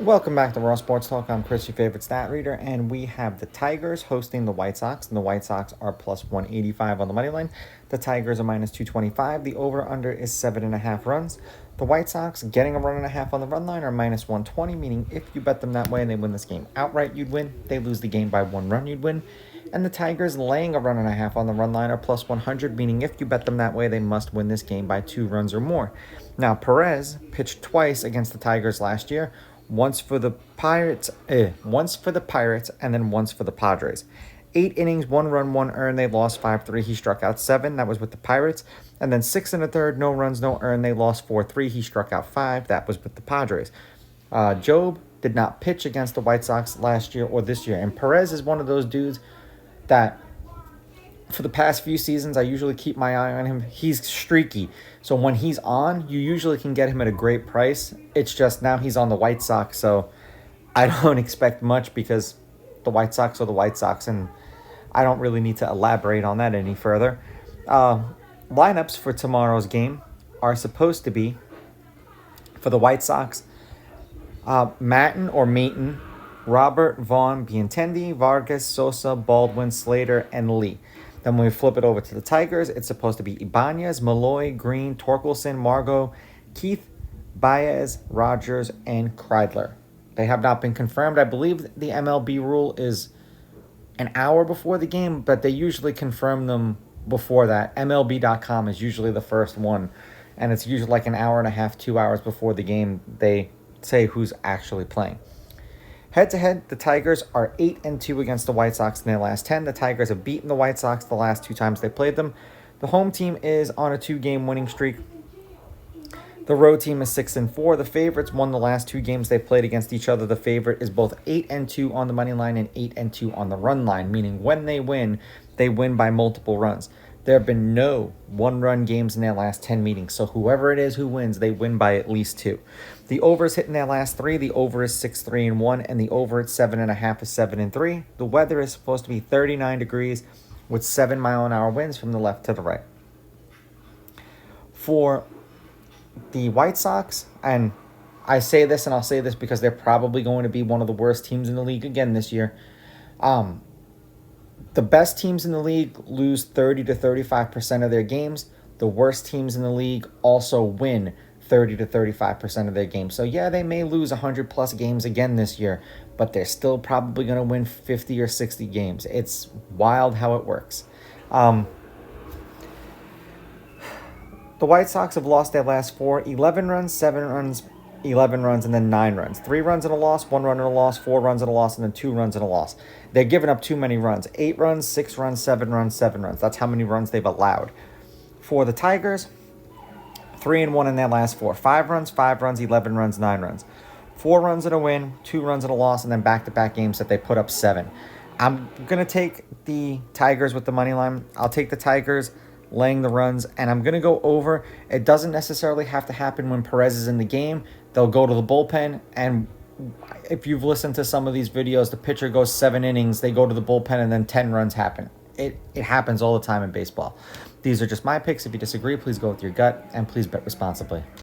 Welcome back to Raw Sports Talk. I'm Chris, your favorite stat reader, and we have the Tigers hosting the White Sox, and the White Sox are plus 185 on the money line. The Tigers are minus 225. The over-under is 7.5 runs. The White Sox getting a run and a half on the run line are minus 120, meaning if you bet them that way and they win this game outright, you'd win. They lose the game by 1 run, you'd win. And the Tigers laying a run and a half on the run line are plus 100, meaning if you bet them that way, they must win this game by 2 runs or more. Now, Perez pitched twice against the Tigers last year. Once for the Pirates, and then once for the Padres. 8 innings, 1 run, 1 earned. They lost 5-3. He struck out 7. That was with the Pirates. And then 6 1/3, no runs, no earned. They lost 4-3. He struck out 5. That was with the Padres. Job did not pitch against the White Sox last year or this year. And Perez is one of those dudes that for the past few seasons, I usually keep my eye on him. He's streaky. So when he's on, you usually can get him at a great price. It's just now he's on the White Sox, so I don't expect much because the White Sox are the White Sox, and I don't really need to elaborate on that any further. Lineups for tomorrow's game are supposed to be, for the White Sox, Maton, Robert, Vaughn, Benintendi, Vargas, Sosa, Baldwin, Slater, and Lee. Then when we flip it over to the Tigers, it's supposed to be Ibanez, Malloy, Green, Torkelson, Margot, Keith, Baez, Rogers, and Kreidler. They have not been confirmed. I believe the MLB rule is an hour before the game, but they usually confirm them before that. MLB.com is usually the first one, and it's usually like an hour and a half, 2 hours before the game. They say who's actually playing. Head-to-head, the Tigers are 8-2 against the White Sox in their last 10. The Tigers have beaten the White Sox the last 2 times they played them. The home team is on a 2-game winning streak. The road team is 6-4. The favorites won the last 2 games they played against each other. The favorite is both 8-2 on the money line and 8-2 on the run line, meaning when they win by multiple runs. There have been no 1-run games in their last 10 meetings, so whoever it is who wins, they win by at least 2. The overs hit in their last 3. The over is 6-3-1, and the over at 7.5 is 7-3. The weather is supposed to be 39 degrees with 7-mile-an-hour winds from the left to the right. For the White Sox, and I say this and I'll say this because they're probably going to be one of the worst teams in the league again this year. The best teams in the league lose 30 to 35% of their games. The worst teams in the league also win 30 to 35% of their games. So yeah, they may lose 100+ games again this year, but they're still probably going to win 50 or 60 games. It's wild how it works. The White Sox have lost their last 4, 11 runs, 7 runs, 11 runs, and then 9 runs. 3 runs and a loss, 1 run and a loss, 4 runs and a loss, and then 2 runs and a loss. They're giving up too many runs. 8 runs, 6 runs, 7 runs, 7 runs. That's how many runs they've allowed. For the Tigers, 3-1 in their last 4. 5 runs, 11 runs, 9 runs. 4 runs and a win, 2 runs and a loss, and then back-to-back games that they put up 7. I'm going to take the Tigers with the money line. I'll take the Tigers laying the runs, and I'm going to go over. It doesn't necessarily have to happen when Perez is in the game. They'll go to the bullpen, and if you've listened to some of these videos, the pitcher goes 7 innings, they go to the bullpen, and then 10 runs happen. It happens all the time in baseball. These are just my picks. If you disagree, please go with your gut, and please bet responsibly.